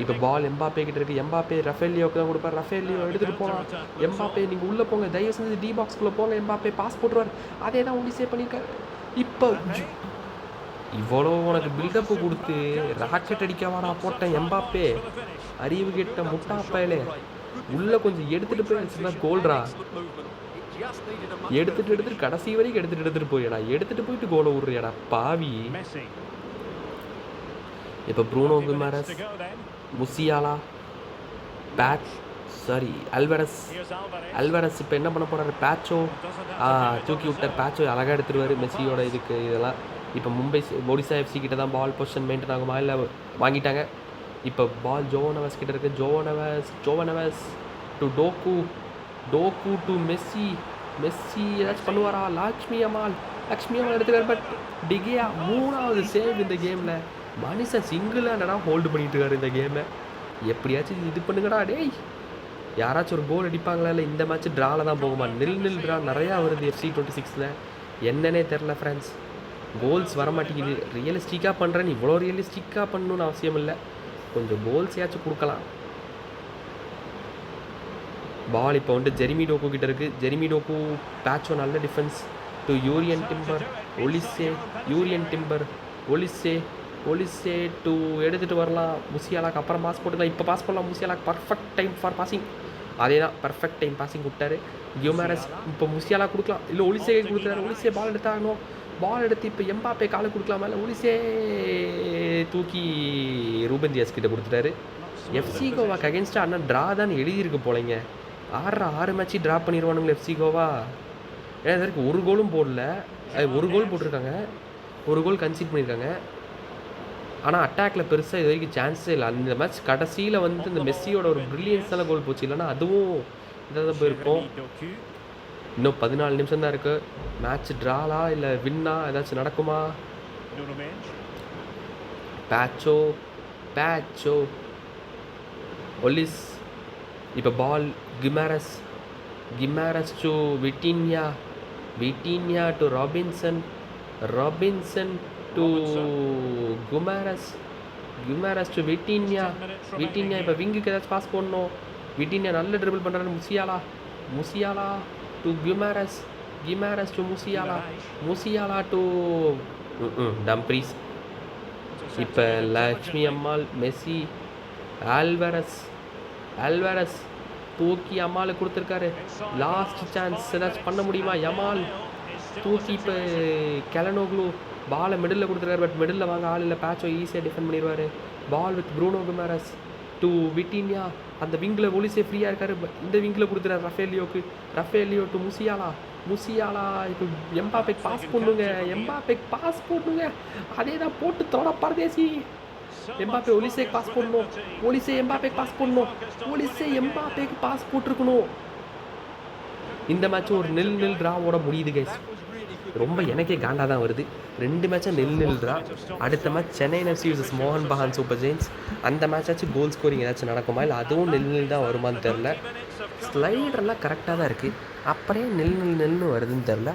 இப்போ பால் எம்பாப்பே கிட்ட இருக்குது, எம்பாப்பே ரஃபேலியோக்கு தான் கொடுப்பார், ரஃபேலியோ எடுத்துகிட்டு போகலாம். எம்பாப்பே நீங்கள் உள்ளே போங்க, தயவு செஞ்சு டி பாக்ஸ்குள்ளே போங்க, எம்பாப்பே பாஸ் போட்டுருவார். அதே தான் ஒன்லி சேவ் பண்ணியிருக்காரு. இப்போ இவ்வளோ உனக்கு பில்டப்பு கொடுத்து ராக்கெட் அடிக்கவாடா போட்டேன் எம்பாப்பே, அறிவு கெட்ட முட்டாப்பையிலே உள்ளே கொஞ்சம் எடுத்துகிட்டு போய் அடிச்சுன்னா கோல்ரா, எடுத்துட்டு கடைசி வரைக்கும் எடுத்துட்டு போயிடா, எடுத்துகிட்டு போயிட்டு கோலை விட்றியடா பாவி. இப்போ ப்ரூனோ கிமாரஸ், முசியாலா, அல்வரஸ் இப்போ என்ன பண்ண போகிறாரு, பேச்சோ தூக்கி விட்டார், பேச்சோ அழகாக எடுத்துருவார் மெஸ்ஸியோட இதுக்கு இதெல்லாம். இப்போ ஒடிசா எஃப்சி கிட்ட தான் பால் பொசிஷன் மெயின்டைன் ஆகுமா, இல்லை வாங்கிட்டாங்க. இப்போ பால் ஜோவனவஸ் கிட்ட இருக்குது, ஜோவனவஸ் டு டோக்கு டு மெஸ்ஸி ஏதாச்சும் பண்ணுவாரா, லக்ஷ்மி அம்மாள் எடுத்துக்காரு. பட் டிகியா 3வது சேவ் இந்த கேமில். மனுஷன் சிங்கிள் ஹேண்டடா ஹோல்டு பண்ணிட்டு இருக்காரு இந்த கேமை. எப்படியாச்சும் இது பண்ணுங்கடா டேய், யாராச்சும் ஒரு கோல் அடிப்பாங்களா, இல்லை இந்த மேட்ச் ட்ராவில் தான் போகுமா, நில் ட்ரா நிறையா வருது FC 26. என்னன்னே தெரில ஃப்ரெண்ட்ஸ், கோல்ஸ் வரமாட்டேங்குது. ரியலிஸ்டிக்காக பண்ணுறேன்னு இவ்வளோ ரியலிஸ்டிக்காக பண்ணணுன்னு அவசியம் இல்லை, கொஞ்சம் கோல்ஸையாச்சும் கொடுக்கலாம். பால் இப்போ ஜெரிமி டோக்கு கிட்ட இருக்குது, ஜெரிமி டோக்கு பேச்சோ நல்ல defence to Jurrien Timber, Olise to எடுத்துகிட்டு வரலாம். முசியாலாக்கு அப்புறம் பாஸ் போட்டுக்கலாம், இப்போ பாஸ் பண்ணலாம். முசியாலாக்கு பர்ஃபெக்ட் டைம் ஃபார் பாசிங், அதே தான் பர்ஃபெக்ட் டைம் பாசிங் விட்டார் கியோமேரஸ். இப்போ முசியாலா கொடுக்கலாம், இல்லை ஒலிசே கொடுக்குறாரு. ஒலிசே பால் எடுத்தாகணும், பால் எடுத்து இப்போ எம்பாப்பே காலை கொடுக்கலாமா, இல்லை ஒலிசே தூக்கி ரூபன் தியாஸ் கிட்ட கொடுத்துட்டாரு. எஃப்சி கோவாக்கு அகேன்ஸ்டாக அண்ணா ட்ரா தான் எழுதியிருக்கு போலைங்க. 6 மேட்ச்சு ட்ரா பண்ணிடுவானுங்களே எஃப்சி கோவா. ஏன்னா இது வரைக்கும் ஒரு கோலும் போடல, ஒரு கோல் போட்டிருக்காங்க, ஒரு கோல் கன்சீட் பண்ணியிருக்காங்க. ஆனால் அட்டாக்ல பெருசாக இது வரைக்கும் சான்ஸே இல்லை. அந்த மேட்ச் கடைசியில் இந்த மெஸ்ஸியோட ஒரு ப்ரில்லியன்ஸான கோல் போச்சு, இல்லைன்னா அதுவும் இதாக தான் போயிருக்கும். இன்னும் 14 நிமிஷம் தான் இருக்குது. மேட்ச் ட்ராலா இல்லை வின்னா ஏதாச்சும் நடக்குமா? பேச்சோ ஒலிஸ், இப்போ ball Guimaraes to Vitinha to Robinson to Guimaraes to Vitinha இப்போ விங்குக்கு ஏதாச்சும் பாஸ் பண்ணணும். விட்டின்யா நல்ல ட்ரிபிள் பண்ணுறாரு. Musiala to Guimaraes to Musiala to Dumfries. இப்போ லக்ஷ்மி அம்மாள், மெஸ்ஸி, ஆல்வரஸ் தூக்கி அம்மாளுக்கு கொடுத்துருக்காரு. லாஸ்ட் சான்ஸ் ஏதாச்சும் பண்ண முடியுமா? யமால் தூக்கி இப்போ கெலனோக்லு பாலை மிடில் கொடுத்துருக்காரு. பட் மிடில் வாங்க ஆள் இல்லை, பேச்சோ ஈஸியாக டிஃபெண்ட் பண்ணிடுவார். பால் வித் ப்ரூனோ கிமாரஸ் டு விட்டின்யா, அந்த விங்கில் ஒலிசே ஃப்ரீயாக இருக்கார், இந்த விங்கில் கொடுத்துறாரு ரஃபேலியோ டு முசியாலா இப்போ எம்பாப்பேக்கு பாஸ் பண்ணுங்க, அதே தான் போட்டு தொட பரதேசி. எம்பாப்பே ஒலிசேக்கு பாஸ் பண்ணணும், எம்பாப்பேக்கு பாஸ் போட்டிருக்கணும். இந்த மேட்ச் ஒரு நில் ட்ராவோட முடியுது கைஸ். ரொம்ப எனக்கே காண்டா தான் வருது. 2 மேட்சாக நில் ட்ரா. அடுத்த மேட்ச் சென்னை எஃப்சி vs மோகன் பகான் சூப்பர் ஜெயின்ஸ். அந்த மேட்சாச்சும் கோல் ஸ்கோரிங் ஏதாச்சும் நடக்குமா, இல்லை அதுவும் நில் தான் வருமானு தெரில. ஸ்லைடர்லாம் கரெக்டாக தான் இருக்குது, அப்படியே நில்னு வருதுன்னு தெரில.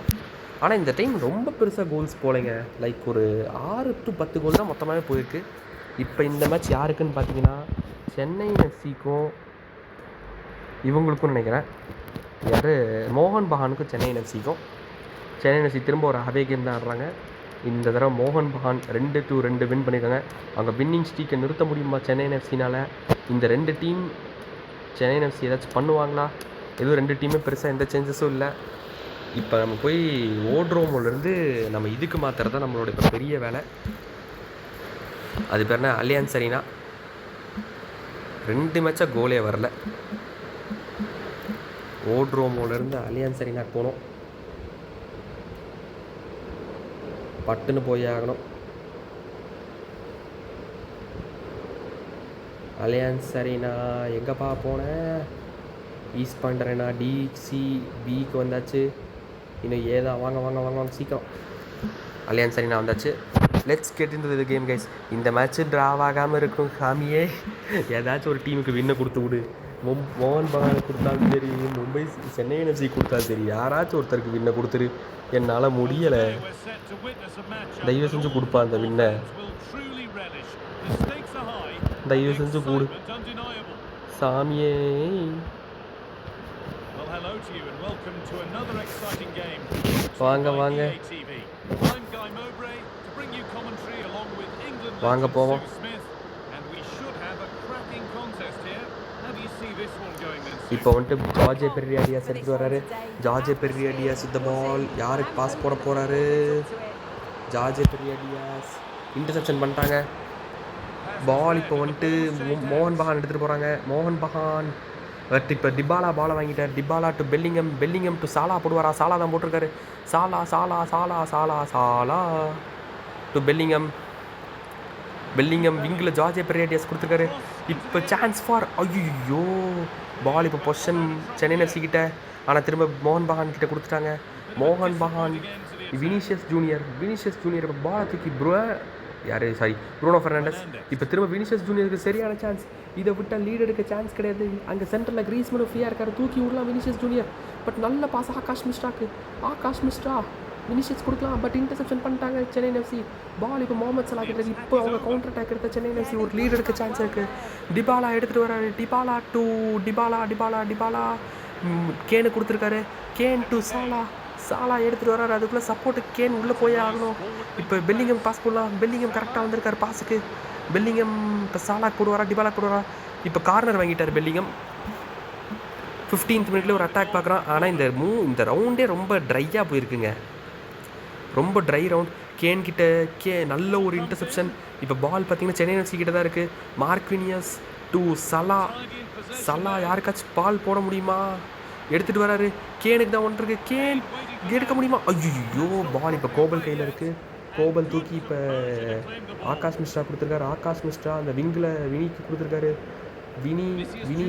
ஆனால் இந்த டைம் ரொம்ப பெருசாக கோல்ஸ் போலைங்க. லைக் ஒரு 6 to 10 கோல் தான் மொத்தமாகவே போயிருக்கு. இப்போ இந்த மேட்ச் யாருக்குன்னு பார்த்தீங்கன்னா சென்னை எஃப்சிக்கும் இவங்களுக்கும் நினைக்கிறேன். யார் மோகன் பகானுக்கும் சென்னை எஃப்சிக்கும். சென்னை எஃப்சி திரும்ப ஒரு அவே கேம் தான் ஆடுறாங்க. இந்த தடவை மோகன் பகான் 2-2 வின் பண்ணியிருக்காங்க. அவங்க வின்னிங் ஸ்ட்ரீக்கை நிறுத்த முடியுமா சென்னை எஃப்சினால்? இந்த 2 டீம் சென்னை எஃப்சி ஏதாச்சும் பண்ணுவாங்களா? எதுவும் 2 டீமே பெருசாக எந்த சேஞ்சஸும் இல்லை. இப்போ நம்ம போய் ஓட்ரோமோலேருந்து நம்ம இதுக்கு மாற்றுறது தான் நம்மளோட இப்போ பெரிய வேலை. அது பேர் என்ன, அலியான்ஸ் அரீனா. 2 மேட்சாக கோலே வரல. ஓட்ரோமோலேருந்து அலியான்ஸ் அரீனாக்கு போகணும், பட்டுன்னு போய் ஆகணும். அலியான்ஸ் அரீனா எங்கேப்பா போனேன்? ஈஸ்ட் பாயிண்ட் அரேனா டிசிபிக்கு வந்தாச்சு. இன்னும் ஏதா வாங்க வாங்க வாங்க வாங்க சீக்கிரம். அலியன்ஸ் அரேனா வந்தாச்சு. Let's get into the game guys. இந்த மேட்ச்சு ட்ராவ் ஆகாமல் இருக்கும் சாமியே. ஏதாச்சும் ஒரு டீமுக்கு வின்னை கொடுத்து விடு. மோகன் பகான் கொடுத்தாலும் சரி, மும்பை சென்னை என்எஃப்சி கொடுத்தாலும் சரி, யாராச்சும் ஒருத்தருக்கு வின்னை கொடுத்துரு. என்னால் முடியலை. தயவு செஞ்சு கொடுப்பா அந்த வின்னை. தயவு செஞ்சு கூடு சாமியே. வாங்க வாங்க வாங்க போவோம். இப்போ வந்துட்டு ஜார்ஜே பெர்ரியாடியாஸ் எடுத்துகிட்டு வர்றாரு. ஜார்ஜே பெர்ரியாடியாஸ் இந்த பால் யாருக்கு பாஸ் போட போகிறாரு? ஜார்ஜே பெர்ரியாடியாஸ் இன்டர்செப்ஷன் பண்ணிட்டாங்க. பால் இப்போ வந்துட்டு மோகன் பகான் எடுத்துகிட்டு போகிறாங்க. மோகன் பகான் இப்போ டிபாலா பாலை வாங்கிட்டார். Dybala to Bellingham. Bellingham to Salah போடுவாரா? சாலா தான் போட்டிருக்காரு. Salah Salah Salah Salah Salah to Bellingham. Bellingham விங்கில் ஜார்ஜே பெர்ரியாடியாஸ் கொடுத்துருக்காரு. இப்போ சான்ஸ் ஃபார் ஐயோ பால் இப்போ பொசிஷன் சென்னை எஃப்சி கிட்ட. ஆனால் திரும்ப மோகன் பகான் கிட்ட கொடுத்துட்டாங்க. மோகன் பகான் வினிஷியஸ் ஜூனியர் இப்போ பாலை தூக்கி ப்ரூனோ ஃபெர்னாண்டஸ். இப்போ திரும்ப வினிஷியஸ் ஜூனியருக்கு சரியான சான்ஸ். இதை விட்டால் லீட் எடுக்க சான்ஸ் கிடையாது. அங்கே சென்டரில் கிரீஸ்மனும் ஃப்ரீயாக இருக்காரு. தூக்கி விடலாம் வினிஷியஸ் ஜூனியர். பட் நல்ல பாஸ் ஆகாஷ் மிஸ்ரா வினிஷியஸ் கொடுக்கலாம். பட் இன்டர்செப்ஷன் பண்ணிட்டாங்க சென்னை எஃப்சி. பால் இப்போ முகமது சலா கிட்ட. இப்போ அவங்க கவுண்டர் அட்டாக் எடுத்த சென்னை எஃப்சி ஒரு லீட் எடுக்க சான்ஸ் இருக்குது. டிபாலா எடுத்துகிட்டு வராரு. டிபாலா டு டிபாலா கேனு கொடுத்துருக்காரு. கேன் டு சாலா எடுத்துகிட்டு வர்றாரு. அதுக்குள்ளே சப்போர்ட்டு கேன் உள்ளே போயே ஆகணும். இப்போ பெல்லிங்கம் பாஸ் பண்ணலாம். பெல்லிங்கம் கரெக்டாக வந்திருக்காரு பாஸுக்கு. பெல்லிங்கம் இப்போ சாலா போடுவாரா டிபாலா போடுவாரா? இப்போ கார்னர் வாங்கிட்டார் பெல்லிங்கம். 15th மினிட்ல ஒரு அட்டாக் பார்க்குறான். ஆனால் இந்த ரவுண்டே ரொம்ப ட்ரையாக போயிருக்குங்க. ரொம்ப ட்ரை ரவுண்ட். கேன் கிட்ட நல்ல ஒரு இன்டர்செப்ஷன். இப்போ பால் பார்த்தீங்கன்னா சென்னை எஃப்சி கிட்ட தான் இருக்குது. மார்க்வினியஸ் டு சலா யாருக்காச்சும் பால் போட முடியுமா? எடுத்துகிட்டு வராரு. கேனுக்கு தான் ஒன்று இருக்குது. கேன் எடுக்க முடியுமா? ஐயோ பால் இப்போ கோபல் கையில் இருக்குது. கோபல் தூக்கி இப்போ ஆகாஷ் மிஸ்ரா கொடுத்துருக்காரு. ஆகாஷ் மிஸ்ரா அந்த விங்கில் வினிக்கு கொடுத்துருக்காரு. வினி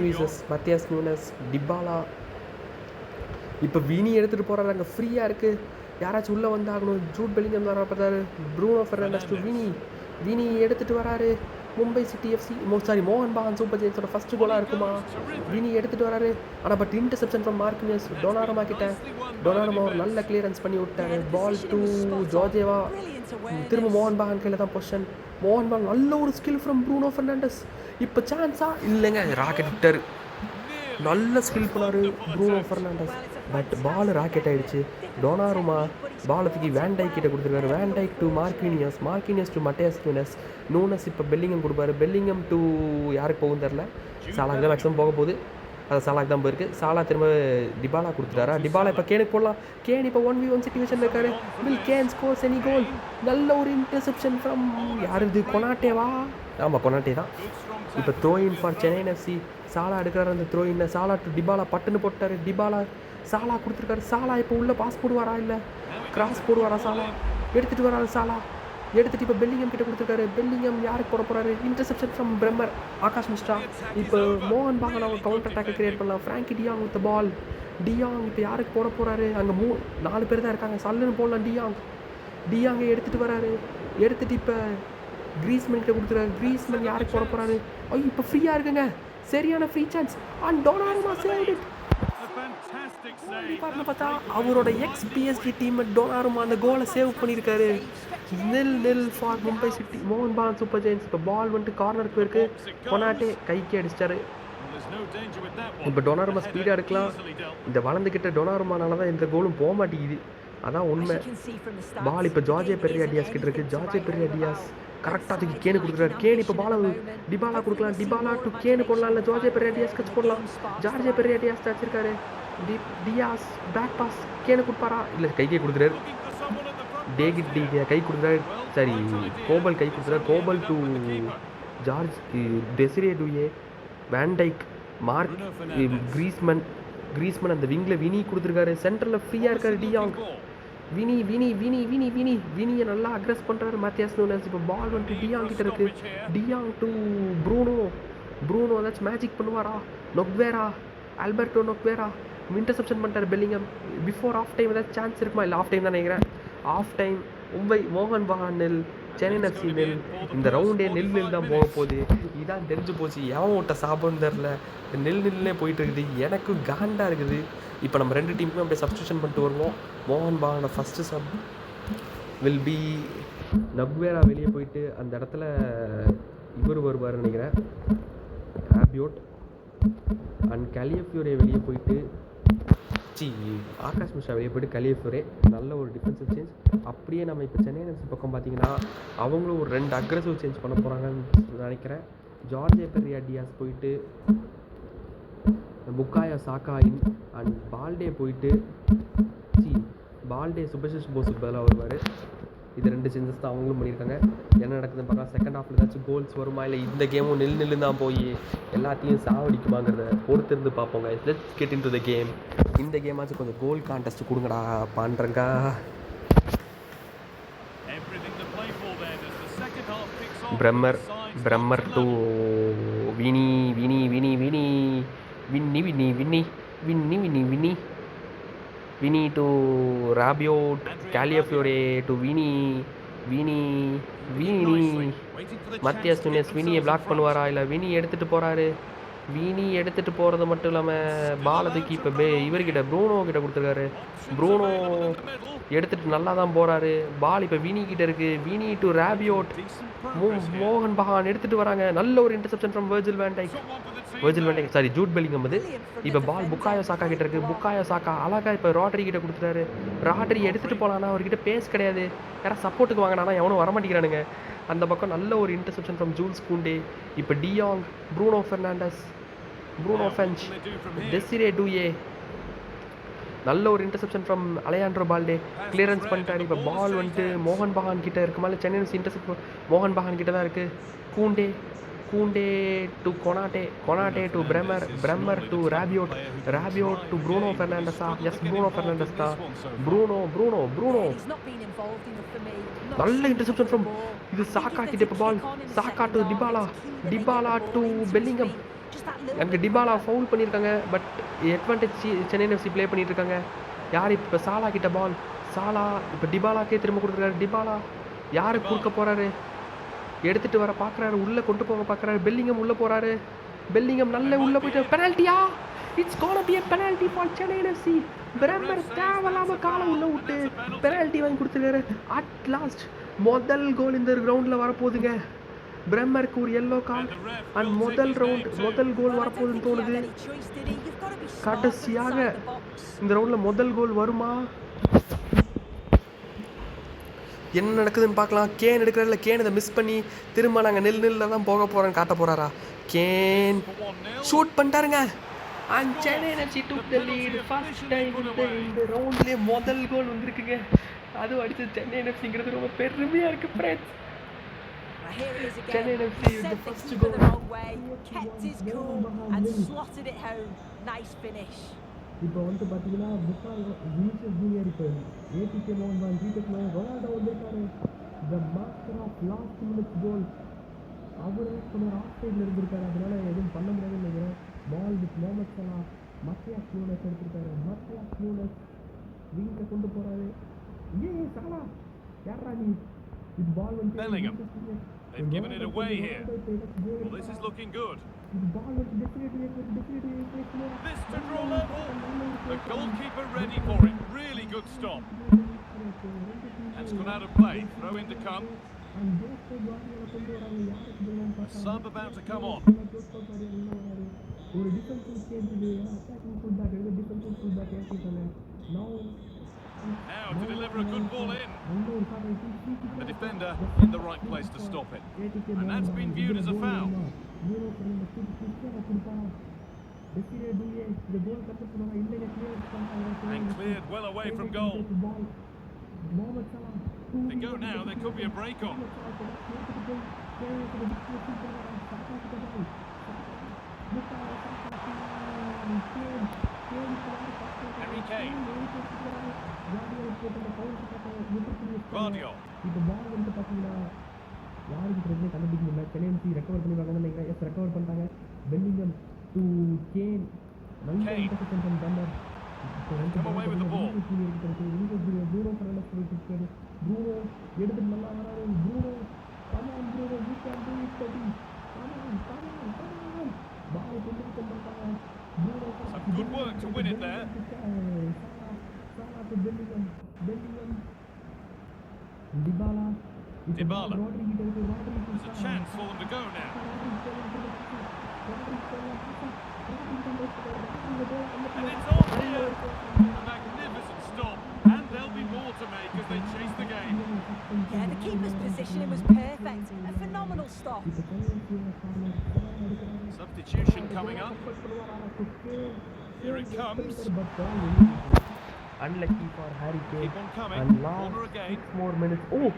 வீசஸ் மத்தியாஸ் நியூனஸ் டிபாலா. இப்போ வினி எடுத்துகிட்டு போகிறாரு. அங்கே ஃப்ரீயாக இருக்குது. யாராச்சும் உள்ளே வந்தாகணும். ஜூட் பெல்லிங்கம் வர பார்த்தாரு. ப்ரூனோ ஃபெர்னாண்டஸ் டு வினி எடுத்துகிட்டு வராரு. மும்பை சிட்டி எஃப்சி மோகன் பகான் சூப்பர் ஜெயின்ஸோட ஃபஸ்ட்டு கோலாக இருக்குமா? வினி எடுத்துகிட்டு வராரு. ஆனால் but interception from Marquinhos. Donnarumma கிட்ட ஒரு நல்ல கிளியரன்ஸ் பண்ணி விட்டாரு. பால் டு ஜார்ஜேவா. திரும்ப மோகன் பகான் கையில் தான் பொசிஷன். மோகன் பகான் நல்ல ஒரு ஸ்கில் ஃப்ரம் ப்ரூனோ ஃபெர்னாண்டஸ். இப்போ சான்ஸா இல்லைங்க. ராக்கெட் விட்டார். நல்ல ஸ்கில் பண்ணார் Bruno Fernandes. But ball rocket ஆகிடுச்சு. டொனாருமா பாலை தூக்கி வேன்டைக் கிட்ட கொடுத்துருக்காரு. Van Dijk to Marquinhos to Matheus Nunes. இப்போ பெல்லிங்கம் கொடுப்பாரு. பெல்லிங்கம் டு யாருக்கு போகும் தெரில. சாலாக்கு தான் மேக்ஸிமம் போக போகுது. அது சாலாக்கு தான் போயிருக்கு. சாலா திரும்ப டிபாலா கொடுத்துட்டாரா? டிபாலா இப்போ கேனுக்கு போடலாம். கேன் இப்போ 1v1 சிச்சுவேஷன் இருக்காரு. வில் கேன் ஸ்கோர்ஸ் எனி கோல். நல்ல ஒரு இன்டர்செப்ஷன் ஃப்ரம் யார் இது? கொனாட்டேவா? ஆமாம் கொனாட்டே தான். இப்போ throw in for Chennai FC. Salah எடுக்கிறாரு அந்த த்ரோ இன். சாலா டு டிபாலா பட்டுன்னு போட்டார். டிபாலா சாலா கொடுத்துருக்காரு. சாலா இப்போ உள்ளே பாஸ் போடுவாரா இல்லை கிராஸ் போடுவாரா? சாலா எடுத்துகிட்டு வராரு. சாலா எடுத்துகிட்டு இப்போ பெல்லிங்கம் கிட்ட கொடுத்துருக்காரு. பெல்லிங்கம் யாருக்கு போட போகிறாரு? Interception from Bremer Akash Mishra. இப்போ மோகன் பகான் அவங்க கவுண்டர் அட்டாக்கை கிரியேட் பண்ணலாம். Frenkie De Jong with ball. De Jong இப்போ யாருக்கு போட போகிறாரு? அங்கே 4 பேர் தான் இருக்காங்க. சல்லுன்னு போடலாம். டியாங்கை எடுத்துகிட்டு வராரு. எடுத்துகிட்டு இப்போ கிரீஸ்மன் கிட்ட கொடுத்துருக்காரு. கிரீஸ்மன் யாருக்கு போட போகிறாரு? ஐயோ இப்போ ஃப்ரீயாக இருக்குங்க. சரியான free chance. And Donnarumma saved it. பார்த்தா அவரோட எக்ஸ்-பிஎஸ்ஜி டீம் டொனாருமா அந்த கோலை சேவ் பண்ணியிருக்காரு. 0-0 ஃபார் மும்பை சிட்டி. மோகன் பகான் சூப்பர் ஜெயின்ஸ். இப்போ பால் வந்துட்டு கார்னருக்கு போயிருக்கு. கொனாட்டே கைக்கு அடிச்சிட்டாரு. இப்போ டொனாருமா ஸ்பீடாக எடுக்கலாம். இந்த வளர்ந்துக்கிட்ட டொனாருமானால தான் எந்த கோலும் போக மாட்டேங்குது. அதான் உண்மை. பால் இப்போ ஜார்ஜே பெர்ரியாடியாஸ் கிட்ட இருக்குது. ஜார்ஜே பெர்ரியாடியாஸ் கரெக்டாக தூக்கி கேனு கொடுக்குறாரு. கேன் இப்போ பாலை டிபாலா கொடுக்கலாம். டிபாலா டு கேனு போடலாம். இல்லை ஜார்ஜே பெர்ரியாடியாஸ் கட்ச் போடலாம். ஜார்ஜே பெர்ரியாடியாஸ் வச்சிருக்காரு. டியாஸ் பேக் பாஸ் கேனு கொடுப்பாரா? இல்லை கைக்கே கொடுக்குறாரு. கை கொடுக்குறாரு. சரி கோபல் கை கொடுக்குறாரு. Kobel to George Desire Doue. Van Dijk mark Griezmann அந்த விங்கில் வினி கொடுத்துருக்காரு. சென்டரில் ஃப்ரீயாக இருக்காரு. டியாங் வினியை நல்லா அக்ரெஸ் பண்ணுறாரு மத்தியாஸ் நூனஸ். இப்போ பால் வந்துட்டு டியாங் கிட்ட இருக்குது. டியாங் டு ப்ரூனோ ஏதாச்சும் மேஜிக் பண்ணுவாரா? நொக்வேரா ஆல்பர்டோ நொக்வேரா இன்டர்செப்ஷன் பண்ணிட்டார் பெல்லிங்கம். பிஃபோர் ஆஃப் டைம் ஏதாவது சான்ஸ் இருக்குமா? இல்லை ஆஃப் டைம் தான் நினைக்கிறேன். ஆஃப் டைம் மும்பை மோகன் பகான் நெல், சென்னை எஃப்சி நெல். இந்த ரவுண்டே நெல் தான் போக போகுது. இதான் தெரிஞ்சு போச்சு. எவன் ஓட்ட சாப்பிட்னு தெரில. நெல்லே போயிட்டு இருக்குது. எனக்கு காண்டாக இருக்குது. இப்போ நம்ம 2 டீமுமே அப்படியே சப்ஸ்டியூஷன் பண்ணிட்டு வருவோம். மோகன் பகானோட ஃபஸ்ட்டு சப் வில் பி நக்வேரா. வெளியே போயிட்டு அந்த இடத்துல இவர் வருவார்னு நினைக்கிறேன், ஆபியோட். அண்ட் கலியஃப்யூரே வெளியே போயிட்டு ஆகாஷ் மிஸ்ரா வெளியே போயிட்டு கலியஃப்யூரே. நல்ல ஒரு டிஃபென்சிவ் சேஞ்ச். அப்படியே நம்ம இப்போ சென்னை எஃப்சி பக்கம் பார்த்தீங்கன்னா அவங்களும் ஒரு 2 அக்ரெசிவ் சேஞ்ச் பண்ண போகிறாங்கன்னு நினைக்கிறேன். ஜார்ஜே பெரியா டியாஸ் போயிட்டு புக்காயா சாக்கா இன். அண்ட் பால்டே போயிட்டு பால்டே சுபஷிஷ் போஸுக்கு பதிலாக வருவார். இது 2 சேஞ்சஸ் தான் அவங்களும் பண்ணியிருக்காங்க. என்ன நடக்குதுன்னு பார்க்கலாம். செகண்ட் ஹாஃபில் ஏதாச்சும் கோல்ஸ் வருமா, இல்லை இந்த கேமும் நில்லு தான் போய் எல்லாத்தையும் சாவடிக்குமாங்கிறத பொறுத்திருந்து பார்ப்போங்க. Let's get into the game. இந்த கேமாச்சும் கொஞ்சம் கோல் கான்டெஸ்ட் கொடுங்கடா பாண்டங்க. Bremer to Vini to Rabiot. Calafiori to Vini. Matheus Nunes வினியை பிளாக் பண்ணுவாரா, இல்லை வினி எடுத்துகிட்டு போகிறாரு. வினி எடுத்துகிட்டு போகிறது மட்டும் இல்லாமல் பாலை தூக்கி இப்போ இவர்கிட்ட ப்ரூனோ கிட்ட கொடுத்துருக்காரு. ப்ரூனோ எடுத்துகிட்டு நல்லா தான் போகிறாரு. பால் இப்போ வினி கிட்ட இருக்குது. Vini to Rabiot. மோகன் பகான் எடுத்துகிட்டு வராங்க. நல்ல ஒரு interception from Virgil van Dijk sorry Jude Bellingham. வந்து இப்போ பால் புக்காயோ சாக்கா கிட்ட இருக்குது. புக்காயோ சாக்கா அழகா இப்போ ராட்ரி கிட்ட கொடுத்துட்டாரு. ராட்ரி எடுத்துகிட்டு போகலான்னா அவர்கிட்ட பேஸ் கிடையாது. யாராவது சப்போர்ட்டுக்கு வாங்கினா எவனும் வரமாட்டேங்கிறானுங்க. அந்த பக்கம் நல்ல ஒரு இன்டர்செப்ஷன் ஃப்ரம் ஜூல்ஸ் கூண்டே. இப்போ டியாங், ப்ரூனோ ஃபெர்னாண்டஸ், ப்ரூனோ ஃபென்ச், டெசிரே டூயே. நல்ல ஒரு interception from Alejandro Balde. Clearance பண்ணிட்டாரு. இப்போ பால் வந்துட்டு மோகன் பகான் கிட்ட இருக்குமா, இல்லை சென்னை இன்டர்செப்ட் மோகன் பகான் கிட்ட தான் இருக்குது. Kounde to Konate to Bremer to Rabiot to Bruno ஃபெர்னாண்டஸா. எஸ், ப்ரூனோ ஃபெர்னாண்டஸ் தான். ப்ரூனோ நல்ல இன்டர்செப்ஷன் ஃப்ரம் இது சாக்கா கிட்ட. இப்போ பால் சாக்கா டு டிபாலா டு பெல்லிங்கம். அங்கே டிபாலா ஃபவுல் பண்ணியிருக்காங்க. But advantage Chennai FC play பண்ணிட்டு இருக்காங்க. யார் இப்போ சாலா கிட்ட பால். சாலா இப்போ டிபாலாக்கே திரும்ப கொடுத்துருக்காரு. டிபாலா யாருக்கு கொடுக்க போகிறாரு, எடுத்துகிட்டு வர பார்க்குறாரு, உள்ளே கொண்டு போக பார்க்குறாரு. பெல்லிங்கம் உள்ளே போகிறாரு. பெல்லிங்கம் நல்ல உள்ளே போயிட்டு பெனால்ட்டியா. It's gonna be a penalty for Chennai FC. Bremer தேவையில்லாமல் காலை உள்ளே விட்டு பெனால்ட்டி வாங்கி கொடுத்துருக்காரு. அட் லாஸ்ட் முதல் கோல் இந்த கிரவுண்டில் வரப்போகுதுங்க. பிரம்மருக்கு ஒரு எல்லோ கார்டு. அண்ட் முதல் கோல் வரப்போகுதுன்னு தோணுது. கடைசியாக இந்த ரவுண்டில் முதல் கோல் வருமா? என்ன நடக்குதுன்னு பார்க்கலாம். கேன் எடுக்கிறதில்ல. கேன் இதை மிஸ் பண்ணி திரும்ப நாங்கள் நெல்லில் தான் போக போகிறோன்னு காட்ட போகிறாரா? கேன் ஷூட் பண்ணிட்டாருங்க. And Chennai FC took the lead. First time இந்த ரவுண்ட்லேயே முதல் கோல் வந்திருக்குங்க. அதுவும் அடித்து சென்னை எஃப்சிங்கிறது ரொம்ப பெருமையாக இருக்குது friends. Chennai FC with the first goal. Kept his cool and slotted it home. Nice finish. இப்போ வந்து பார்த்தீங்கன்னா வினிஷியஸ் ஜூனியர் இப்போ ஏடிகே மோகன் பகான் ஜிடெக் ரொனால்டோ வந்திருக்காரு. The master of last minutes goal. அவர் கொஞ்சம் ஆஃப் சைடில் இருந்திருக்காரு. அதனால எதுவும் பண்ண முடியாதுன்னு நினைக்கிறேன். Ball with Mohamed Salah. Matheus Nunes எடுத்திருக்காரு. மத்தியாஸ் நூனஸ் விங்கில் கொண்டு போகிறாரு. சலா யாரா நீ? இது பால் வந்து They've given it away here. Well, this is looking good. This to draw level. The goalkeeper ready for it. Really good stop. And it's gone out of play. Throw in to come. A sub about to come on. Now to deliver a good ball in. The defender in the right place to stop it. And that's been viewed as a foul. And cleared well away from goal. They go now, there could be a break on. Harry Kane. Guardiola. இப்போ பால் வந்து பார்த்தீங்கன்னா யாருக்கு பிரச்சனை கண்டுபிடிக்க முடியல. Chennai FC recover பண்ணி வாங்கன்னு நினைக்கிறேன். எஸ், ரெக்கவர் பண்ணிட்டாங்க. Bellingham to can. Kane. Come away with the ball. Some good work to win it there. Dybala. There's a chance for them to go now. And it's on here. A magnificent stop. And there'll be more to make as they chase the game. Yeah, the keeper's positioning was perfect. A phenomenal stop. Substitution coming up. Here it comes. Unlucky for Harry Kane. Keep on coming. And last Corner again. 6 more minutes. Oh,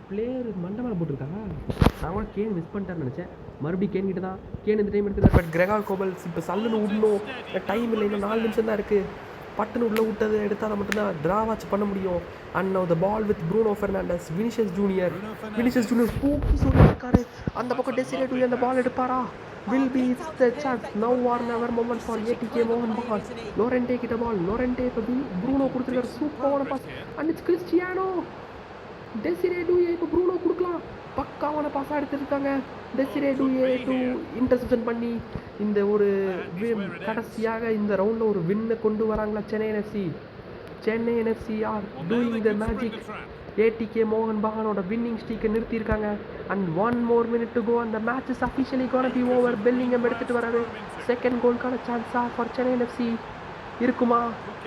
player மண்டை மேலே போட்டிருக்காங்க. நான் கூட can miss பண்ணிட்டேன்னு நினச்சேன். மறுபடியும் can கிட்ட தான். கேன் இந்த டைம் எடுத்துட்டார். பட் கிரெகார் கோபல்ஸ் இப்போ சல்லுன்னு விடணும். டைம் இல்லை, இன்னும் 4 நிமிஷம் தான் இருக்குது. பட்டுன்னு உள்ளே விட்டது எடுத்தால் மட்டும்தான் ட்ரா வாட்ச் பண்ண முடியும். And now the ball with Bruno Fernandes. Vinicius Junior தூக்கி சொல்லியிருக்காரு. அந்த பக்கம் டெசிரே டூயே அந்த பால் எடுப்பாரா? Will be it's the chance. Now or never moment for ATK Mohan Bagan. Llorente கிட்ட பால். Llorente இப்போ ப்ரூனோ கொடுத்துருக்காரு. சூப்பரான pass. And it's Cristiano. Desire Doue இப்போ ப்ரூனோ கொடுக்கலாம். பக்காவான பாஸாக எடுத்துருக்காங்க. டெசிரே டூயே டூ இன்டர்செப்ஷன் பண்ணி இந்த ஒரு கடைசியாக இந்த ரவுண்டில் ஒரு வின்னை கொண்டு வராங்களா Chennai NFC are doing the magic. ATK மோகன் பகானோட வின்னிங் ஸ்ட்ரீக்கை நிறுத்தியிருக்காங்க. அண்ட் 1 more minute to go and the match is officially gonna be over. Bellingham எடுத்துகிட்டு வராரு. செகண்ட் கோல்க்கான சான்ஸாக ஃபார் சென்னை என்எஃப்சி இருக்குமா?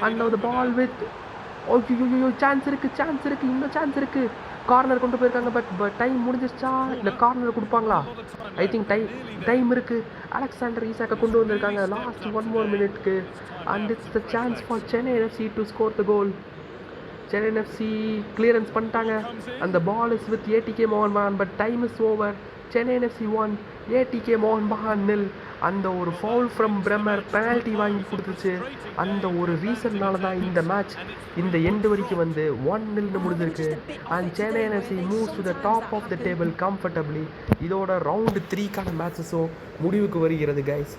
And now the ball with chance இருக்குது, இன்னும் சான்ஸ் இருக்குது. கார்னர் கொண்டு போயிருக்காங்க. பட் டைம் முடிஞ்சிருச்சா இல்லை கார்னர் கொடுப்பாங்களா? ஐ திங்க் டைம் இருக்குது. அலெக்சாண்டர் ஈசாக்கை கொண்டு வந்திருக்காங்க last 1 more minute. And it's the chance for Chennai NFC to score the goal. Chennai NFC clearance பண்ணிட்டாங்க. அந்த பால் இஸ் வித் ஏடிகே மோகன் Bagan. But time is over. Chennai NFC 1 ATK மோகன் பகான் 0. அந்த ஒரு ஃபவுல் ஃப்ரம் பிரம்மர் பெனால்ட்டி வாங்கி கொடுத்துச்சு. அந்த ஒரு ரீசன்னால தான் இந்த மேட்ச் இந்த எண்டு வரைக்கும் வந்து 1-0 முடிஞ்சிருக்கு. And Chennai NFC moves to the top of the table comfortably. இதோட ரவுண்டு 3க்கான மேட்சஸும் முடிவுக்கு வருகிறது கைஸ்.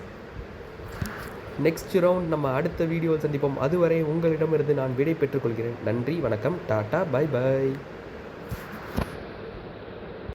நெக்ஸ்ட் ரவுண்ட் நம்ம அடுத்த வீடியோவில் சந்திப்போம். அதுவரை உங்களிடமிருந்து நான் விடை பெற்றுக்கொள்கிறேன். நன்றி, வணக்கம், டாட்டா, பை பை.